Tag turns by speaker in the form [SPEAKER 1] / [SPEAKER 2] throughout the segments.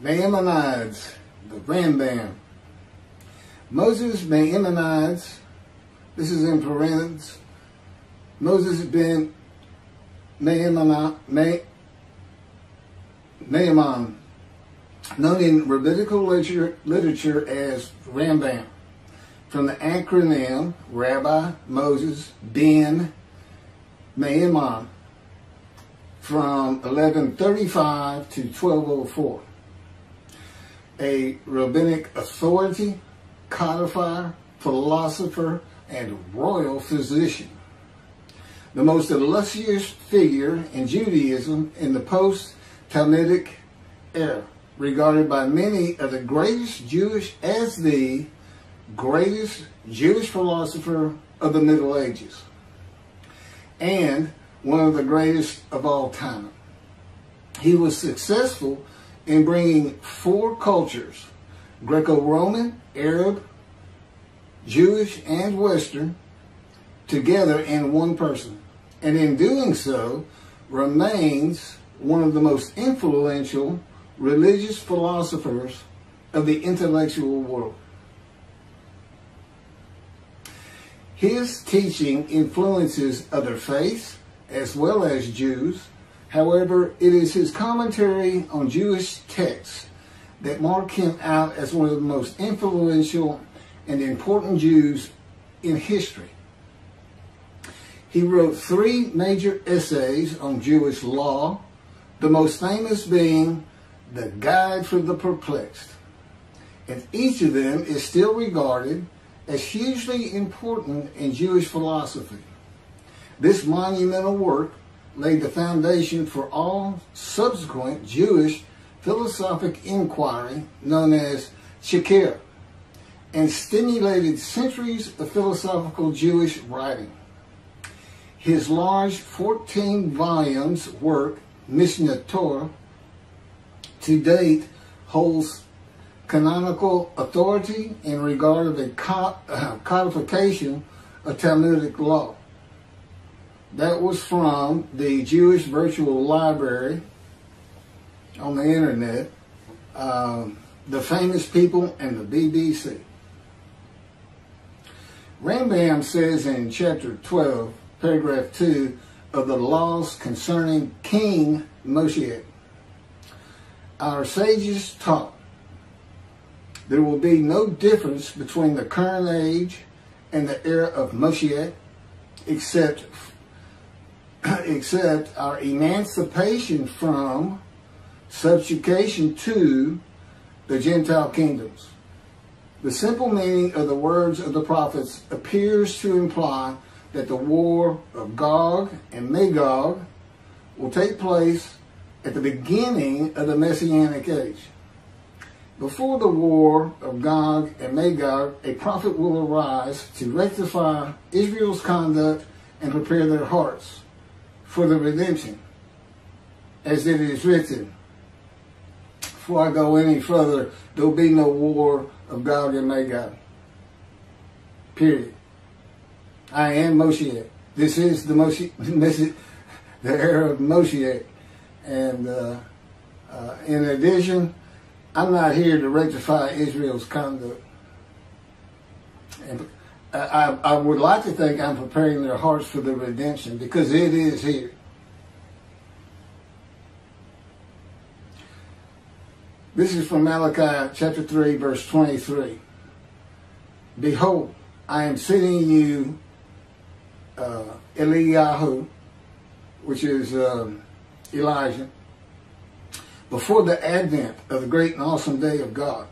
[SPEAKER 1] Maimonides, the Rambam. Moses Maimonides, this is in parentheses, Moses Ben Maimon, known in rabbinical literature as Rambam, from the acronym Rabbi Moses Ben Maimon, from 1135 to 1204. A rabbinic authority, codifier, philosopher, and royal physician. The most illustrious figure in Judaism in the post-talmudic era, regarded by many of the greatest Jewish philosopher of the Middle Ages, and one of the greatest of all time. He was successful in bringing four cultures, Greco-Roman, Arab, Jewish, and Western, together in one person, and in doing so remains one of the most influential religious philosophers of the intellectual world. His teaching influences other faiths as well as Jews. However, it is his commentary on Jewish texts that mark him out as one of the most influential and important Jews in history. He wrote 3 major essays on Jewish law, the most famous being The Guide for the Perplexed. And each of them is still regarded as hugely important in Jewish philosophy. This monumental work laid the foundation for all subsequent Jewish philosophic inquiry known as Chakirah, and stimulated centuries of philosophical Jewish writing. His large 14 volumes work, Mishneh Torah, to date holds canonical authority in regard of the codification of Talmudic law. That was from the Jewish Virtual Library on the internet, the famous people, and the BBC. Rambam says in chapter 12, paragraph 2 of the laws concerning King Moshiach, our sages taught there will be no difference between the current age and the era of Moshiach, except our emancipation from subjugation to the Gentile kingdoms. The simple meaning of the words of the prophets appears to imply that the war of Gog and Magog will take place at the beginning of the Messianic age. Before the war of Gog and Magog, a prophet will arise to rectify Israel's conduct and prepare their hearts for the redemption, as it is written, before I go any further, there will be no war of Gog and Magog. Period. I am Moshiach. This is the the era of Moshiach. And in addition, I'm not here to rectify Israel's conduct. And I would like to think I'm preparing their hearts for the redemption, because it is here. This is from Malachi chapter 3, verse 23. Behold, I am sending you Eliyahu, which is Elijah, before the advent of the great and awesome day of God.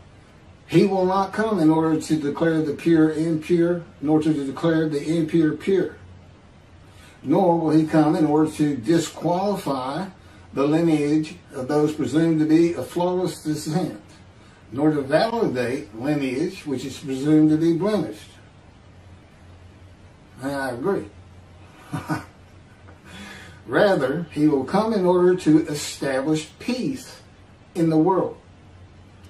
[SPEAKER 1] He will not come in order to declare the pure impure, nor to declare the impure pure. Nor will he come in order to disqualify the lineage of those presumed to be of flawless descent, nor to validate lineage which is presumed to be blemished. And I agree. Rather, he will come in order to establish peace in the world.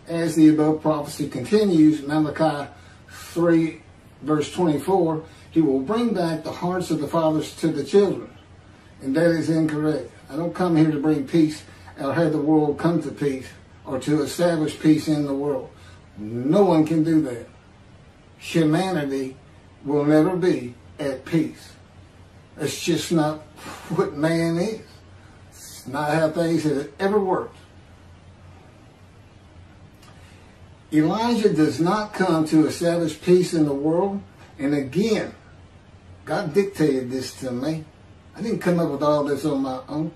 [SPEAKER 1] As the above prophecy continues, Malachi 3, verse 24, he will bring back the hearts of the fathers to the children. And that is incorrect. I don't come here to bring peace or have the world come to peace or to establish peace in the world. No one can do that. Humanity will never be at peace. It's just not what man is. It's not how things have ever worked. Elijah does not come to establish peace in the world. And again, God dictated this to me. I didn't come up with all this on my own.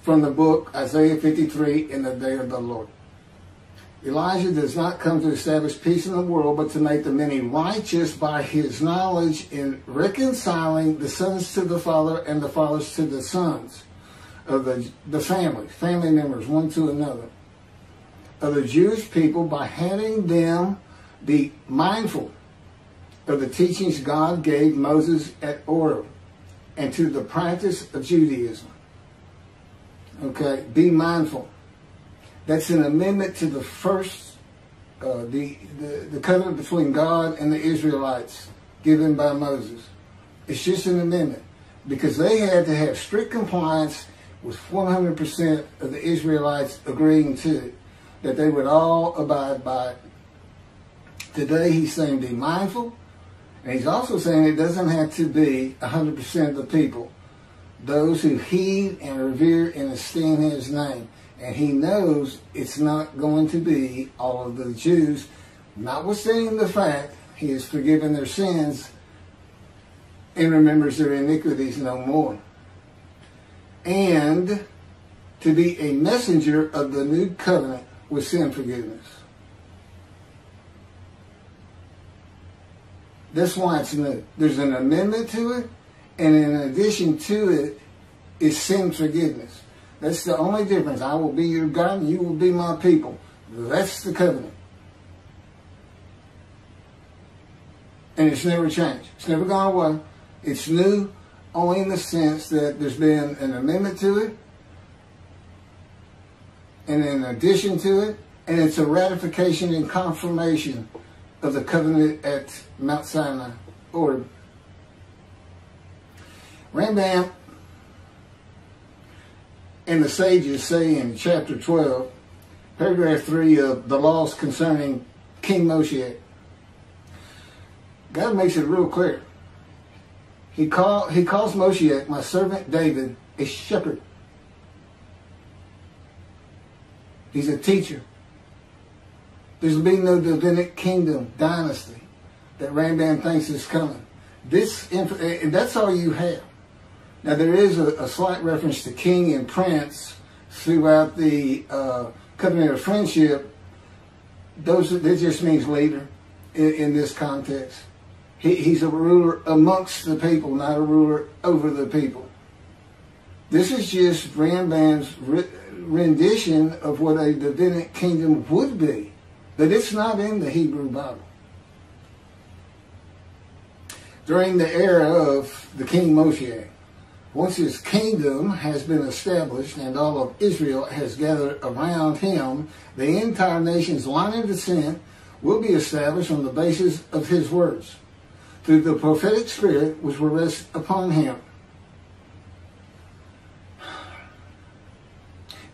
[SPEAKER 1] From the book Isaiah 53, In the Day of the Lord. Elijah does not come to establish peace in the world, but to make the many righteous by his knowledge in reconciling the sons to the Father and the fathers to the sons of the family members, one to another, of the Jewish people, by having them be mindful of the teachings God gave Moses at Oreb, and to the practice of Judaism. Okay, be mindful. That's an amendment to the first, the covenant between God and the Israelites given by Moses. It's just an amendment because they had to have strict compliance with 100% of the Israelites agreeing to it, that they would all abide by it. Today he's saying be mindful, and he's also saying it doesn't have to be 100% of the people, those who heed and revere and esteem his name. And he knows it's not going to be all of the Jews, notwithstanding the fact he has forgiven their sins and remembers their iniquities no more. And to be a messenger of the new covenant with sin forgiveness. That's why it's new. There's an amendment to it, and in addition to it is sin forgiveness. That's the only difference. I will be your God and you will be my people. That's the covenant. And it's never changed. It's never gone away. It's new only in the sense that there's been an amendment to it, and in addition to it, and it's a ratification and confirmation of the covenant at Mount Sinai, or Rambam and the sages say in chapter 12, paragraph 3 of the laws concerning King Moshiach, God makes it real clear. He calls Moshiach, my servant David, a shepherd. He's a teacher. There's been no rabbinic kingdom dynasty that Rambam thinks is coming. And that's all you have. Now there is a slight reference to king and prince throughout the covenant of friendship. That just means leader in this context. He's a ruler amongst the people, not a ruler over the people. This is just Rambam's rendition of what a rabbinic kingdom would be. But it's not in the Hebrew Bible. During the era of the King Moshiach, once his kingdom has been established and all of Israel has gathered around him, the entire nation's line of descent will be established on the basis of his words, through the prophetic spirit which will rest upon him.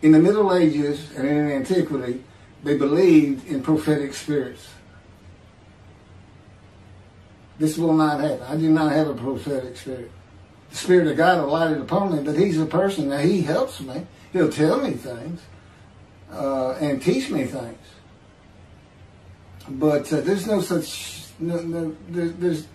[SPEAKER 1] In the Middle Ages and in antiquity, they believed in prophetic spirits. This will not happen. I do not have a prophetic spirit. The Spirit of God alighted upon me, but he's a person. Now, he helps me. He'll tell me things and teach me things. But there's no such... there's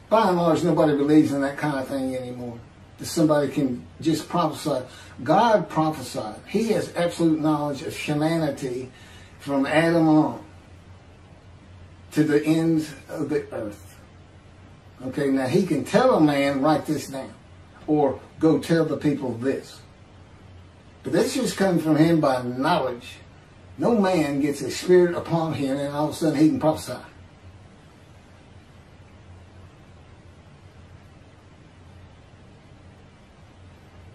[SPEAKER 1] by and large, nobody believes in that kind of thing anymore. That somebody can just prophesy. God prophesied. He has absolute knowledge of humanity from Adam on to the ends of the earth. Okay, now he can tell a man, write this down, or go tell the people this. But that's just coming from him by knowledge. No man gets a spirit upon him and all of a sudden he can prophesy.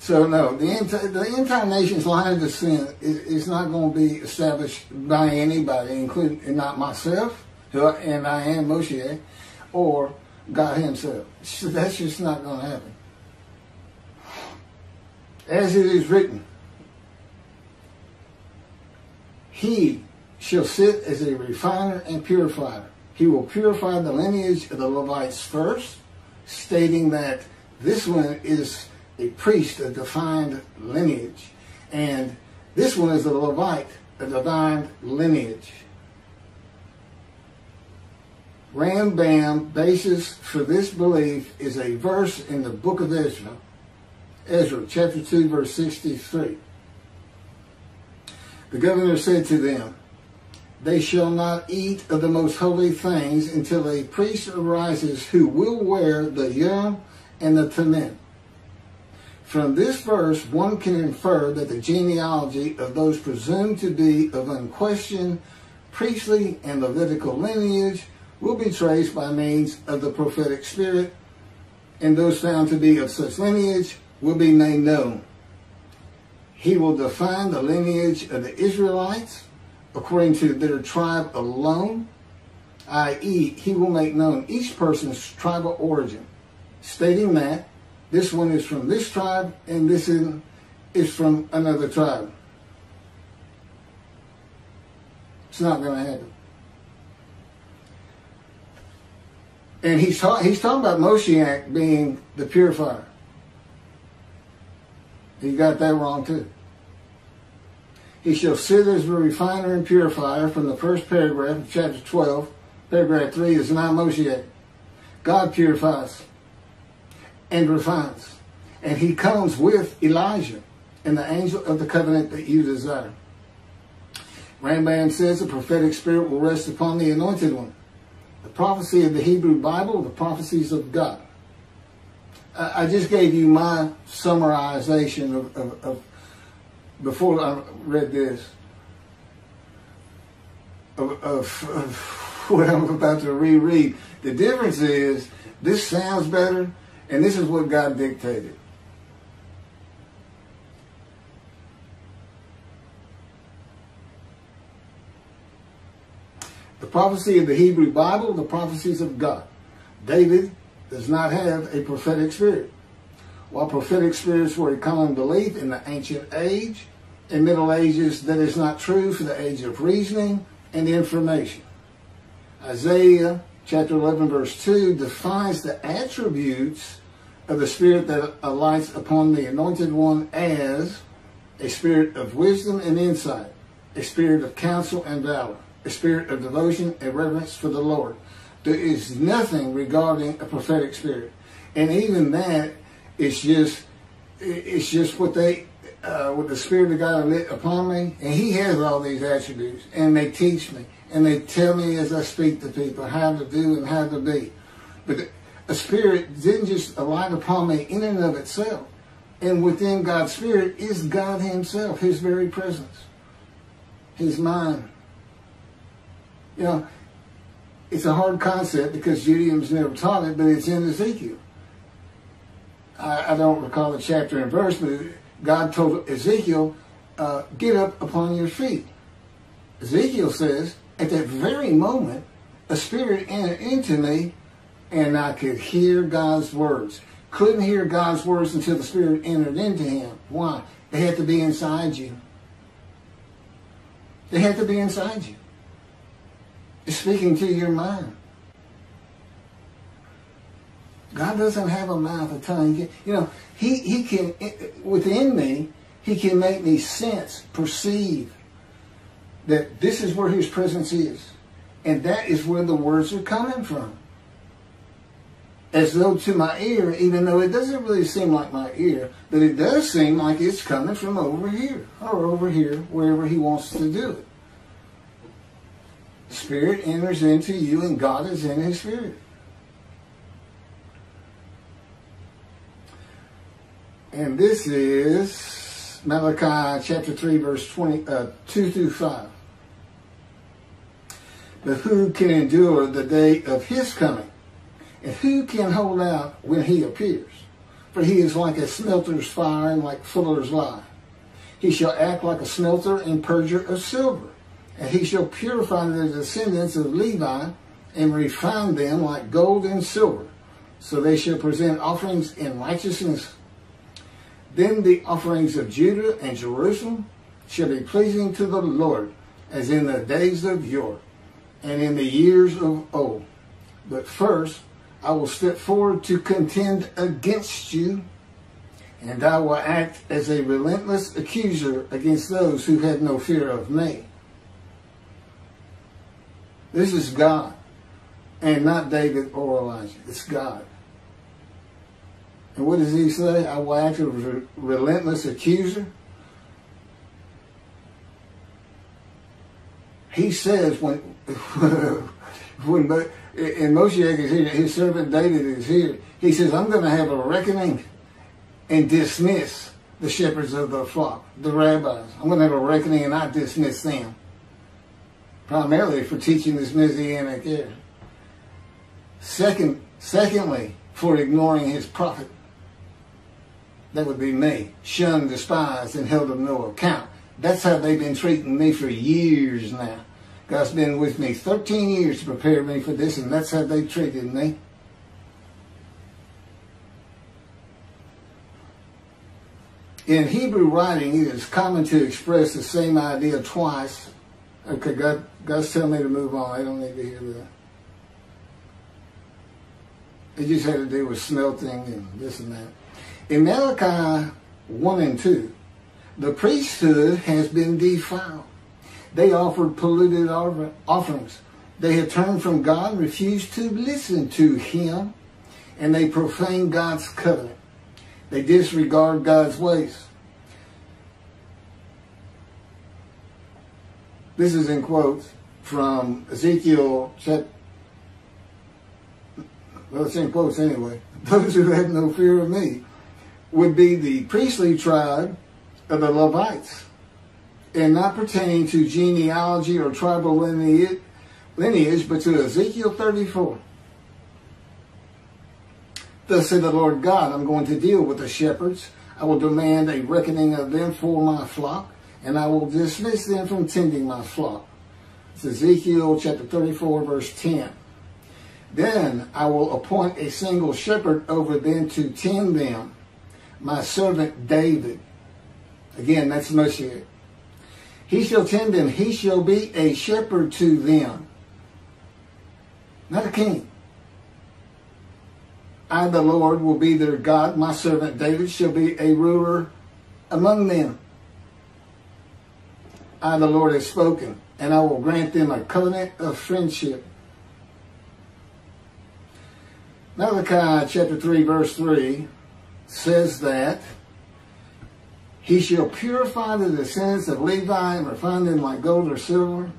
[SPEAKER 1] So no, the incarnation's line of descent is not going to be established by anybody, including and not myself, and I am Moshiach, or God himself. So that's just not going to happen. As it is written, he shall sit as a refiner and purifier. He will purify the lineage of the Levites first, stating that this one is a priest, a defined lineage, and this one is a Levite, a defined lineage. Rambam basis for this belief is a verse in the book of Ezra, chapter 2, verse 63. The governor said to them, they shall not eat of the most holy things until a priest arises who will wear the Urim and the Thummim. From this verse, one can infer that the genealogy of those presumed to be of unquestioned priestly and Levitical lineage will be traced by means of the prophetic spirit, and those found to be of such lineage will be made known. He will define the lineage of the Israelites according to their tribe alone, i.e., he will make known each person's tribal origin, stating that this one is from this tribe and this is from another tribe. It's not going to happen. And he's talking about Moshiach being the purifier. He got that wrong too. He shall sit as a refiner and purifier from the first paragraph of chapter 12. Paragraph 3 is not Moshiach. God purifies and refines. And he comes with Elijah and the angel of the covenant that you desire. Rambam says the prophetic spirit will rest upon the anointed one. The prophecy of the Hebrew Bible, the prophecies of God. I just gave you my summarization of before I read this, of what I'm about to reread. The difference is, this sounds better, and this is what God dictated. The prophecy of the Hebrew Bible, the prophecies of God. David does not have a prophetic spirit. While prophetic spirits were a common belief in the ancient age and Middle Ages, that is not true for the age of reasoning and information. Isaiah chapter 11 verse 2 defines the attributes of the spirit that alights upon the anointed one as a spirit of wisdom and insight, a spirit of counsel and valor, a spirit of devotion and reverence for the Lord. There is nothing regarding a prophetic spirit. And even that, it's just what the Spirit of God lit upon me, and he has all these attributes, and they teach me, and they tell me as I speak to people how to do and how to be. But a spirit didn't just alight upon me in and of itself. And within God's spirit is God himself, his very presence, his mind. You know, it's a hard concept because Judaism's never taught it, but it's in Ezekiel. I don't recall the chapter and verse, but God told Ezekiel, get up upon your feet. Ezekiel says, at that very moment, a spirit entered into me, and I could hear God's words. Couldn't hear God's words until the spirit entered into him. Why? They had to be inside you. They had to be inside you. It's speaking to your mind. God doesn't have a mouth, a tongue. You know, he can, within me, he can make me sense, perceive that this is where his presence is. And that is where the words are coming from. As though to my ear, even though it doesn't really seem like my ear, but it does seem like it's coming from over here, or over here, wherever he wants to do it. Spirit enters into you, and God is in his spirit. And this is Malachi chapter 3, verse 2 through 5. But who can endure the day of his coming? And who can hold out when he appears? for he is like a smelter's fire and like fuller's lye. He shall act like a smelter and purger of silver, and he shall purify the descendants of Levi and refine them like gold and silver, so they shall present offerings in righteousness. Then the offerings of Judah and Jerusalem shall be pleasing to the Lord, as in the days of yore, and in the years of old. But first I will step forward to contend against you, and I will act as a relentless accuser against those who have no fear of me. This is God, and not David or Elijah. It's God. And what does he say? I will act as a relentless accuser. He says when Moshiach is here, his servant David is here, he says, I'm going to have a reckoning and dismiss the shepherds of the flock, the rabbis. I'm going to have a reckoning and I dismiss them, primarily for teaching this Messianic era. Secondly, for ignoring his prophet. That would be me, shunned, despised, and held of no account. That's how they've been treating me for years now. God's been with me 13 years to prepare me for this, and that's how they treated me. In Hebrew writing, it is common to express the same idea twice. Okay, God's telling me to move on. I don't need to hear that. It just had to do with smelting and this and that. In Malachi 1 and 2, the priesthood has been defiled. They offered polluted offerings. They had turned from God and refused to listen to him, and they profaned God's covenant. They disregard God's ways. This is in quotes from Ezekiel chapter. Well, it's in quotes anyway. Those who have no fear of me would be the priestly tribe of the Levites, and not pertaining to genealogy or tribal lineage, but to Ezekiel 34. Thus said the Lord God, I'm going to deal with the shepherds. I will demand a reckoning of them for my flock, and I will dismiss them from tending my flock. It's Ezekiel chapter 34, verse 10. Then I will appoint a single shepherd over them to tend them, my servant David. Again, that's Moshiach. He shall tend them. He shall be a shepherd to them. Not a king. I, the Lord, will be their God. My servant David shall be a ruler among them. I, the Lord, have spoken, and I will grant them a covenant of friendship. Malachi chapter 3, verse 3 says that he shall purify the descendants of Levi and refine them like gold or silver,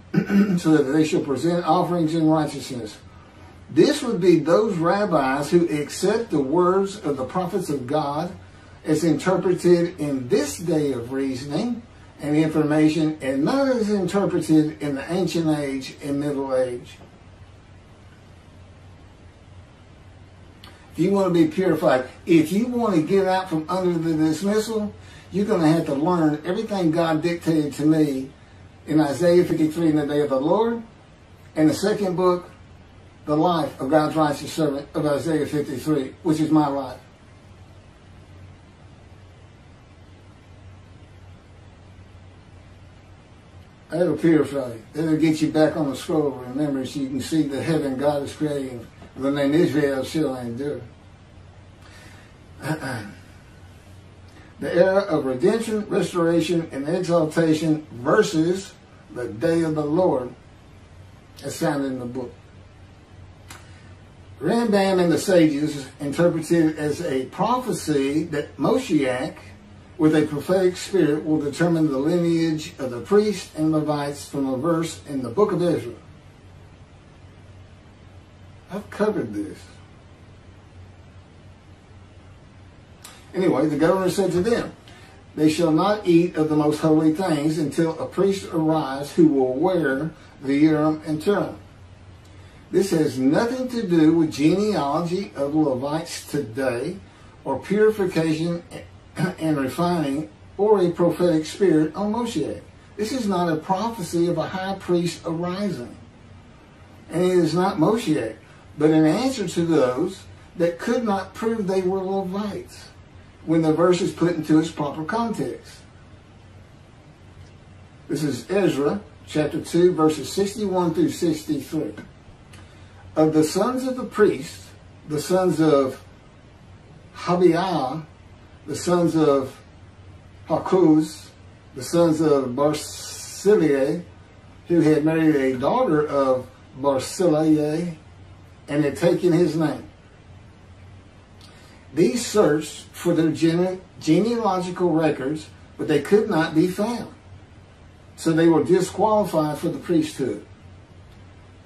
[SPEAKER 1] so that they shall present offerings in righteousness. This would be those rabbis who accept the words of the prophets of God as interpreted in this day of reasoning and information, and not as interpreted in the ancient age and middle age. If you want to be purified, if you want to get out from under the dismissal, you're going to have to learn everything God dictated to me in Isaiah 53 in the day of the Lord, and the second book, the life of God's righteous servant of Isaiah 53, which is my life. That'll purify you. That'll get you back on the scroll of remembrance so you can see the heaven God is creating. The name Israel shall endure. The era of redemption, restoration, and exaltation versus the day of the Lord, as found in the book. Rambam and the sages interpreted it as a prophecy that Moshiach, with a prophetic spirit, will determine the lineage of the priests and Levites from a verse in the book of Ezra. I've covered this. Anyway, the governor said to them, they shall not eat of the most holy things until a priest arise who will wear the Urim and Thummim. This has nothing to do with genealogy of Levites today or purification and refining, or a prophetic spirit on Moshiach. This is not a prophecy of a high priest arising. And it is not Moshiach, but an answer to those that could not prove they were Levites when the verse is put into its proper context. This is Ezra chapter 2, verses 61 through 63. Of the sons of the priest, the sons of Habiah, the sons of Hakuz, the sons of Barzillai, who had married a daughter of Barzillai and had taken his name. These searched for their genealogical records, but they could not be found. So they were disqualified for the priesthood.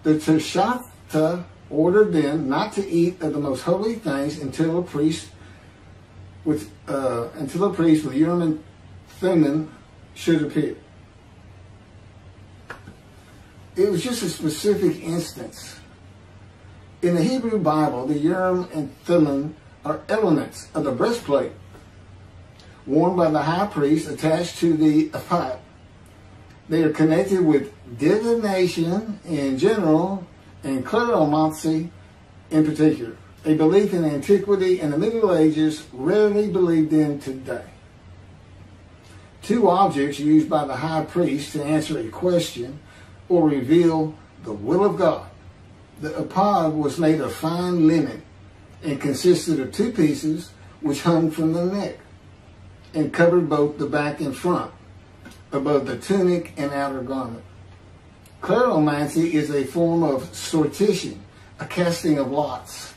[SPEAKER 1] The Teshachta ordered them not to eat of the most holy things until a priest with Urim and Thummim should appear. It was just a specific instance. In the Hebrew Bible, the Urim and Thummim are elements of the breastplate worn by the high priest attached to the ephod. They are connected with divination in general and kleromancy in particular, a belief in antiquity and the Middle Ages rarely believed in today. Two objects used by the high priest to answer a question or reveal the will of God. The ephod was made of fine linen and consisted of two pieces which hung from the neck and covered both the back and front, above the tunic and outer garment. Kleromancy is a form of sortition, a casting of lots.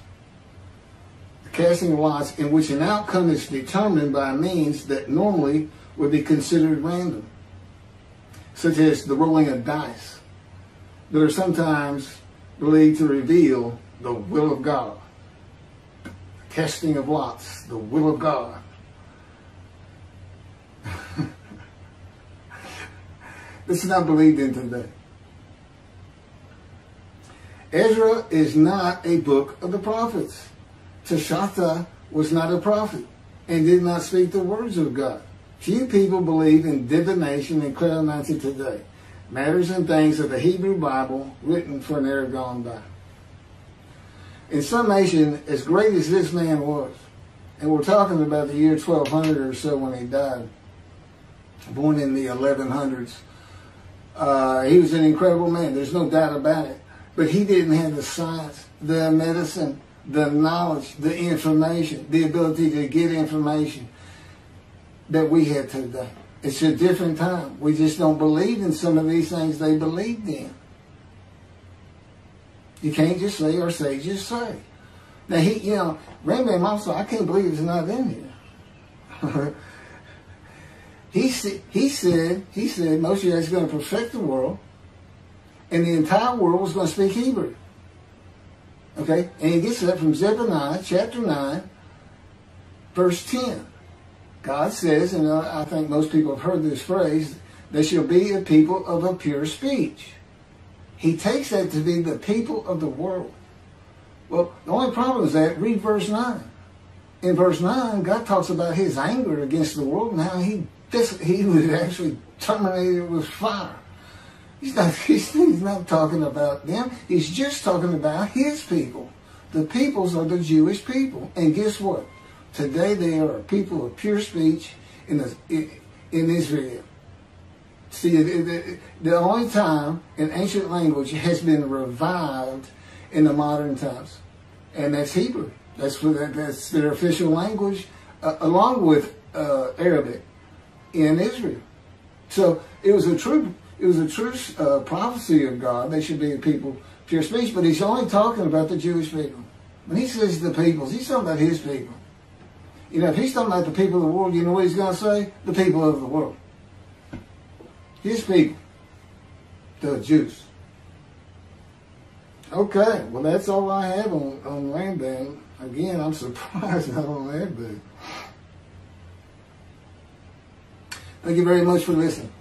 [SPEAKER 1] A casting of lots in which an outcome is determined by means that normally would be considered random, such as the rolling of dice, that are sometimes believed to reveal the will of God. Casting of lots, the will of God. This is not believed in today. Ezra is not a book of the prophets. Teshachta was not a prophet and did not speak the words of God. Few people believe in divination and kleromancy today, matters and things of the Hebrew Bible written for an era gone by. In summation, as great as this man was, and we're talking about the year 1200 or so when he died, born in the 1100s, he was an incredible man. There's no doubt about it. But he didn't have the science, the medicine, the knowledge, the information, the ability to get information that we have today. It's a different time. We just don't believe in some of these things they believed in. You can't just say or say, just say. Now, Rambam also, I can't believe it's not in here. He said Moshiach is going to perfect the world, and the entire world was going to speak Hebrew. Okay? And he gets that from Zephaniah chapter 9, verse 10. God says, and I think most people have heard this phrase, they shall be a people of a pure speech. He takes that to be the people of the world. Well, the only problem is that, read verse 9. In verse 9, God talks about his anger against the world and how he was actually terminated with fire. He's not talking about them. He's just talking about his people. The peoples are the Jewish people. And guess what? Today they are a people of pure speech in Israel. See, the only time an ancient language has been revived in the modern times, and that's Hebrew. That's their official language, along with Arabic in Israel. So it was a true prophecy of God. They should be a people pure speech, but he's only talking about the Jewish people. When he says the peoples, he's talking about his people. If he's talking about the people of the world, you know what he's going to say? The people of the world. His people. The Jews. Okay, well that's all I have on Rambam. Again, I'm surprised not on that, but thank you very much for listening.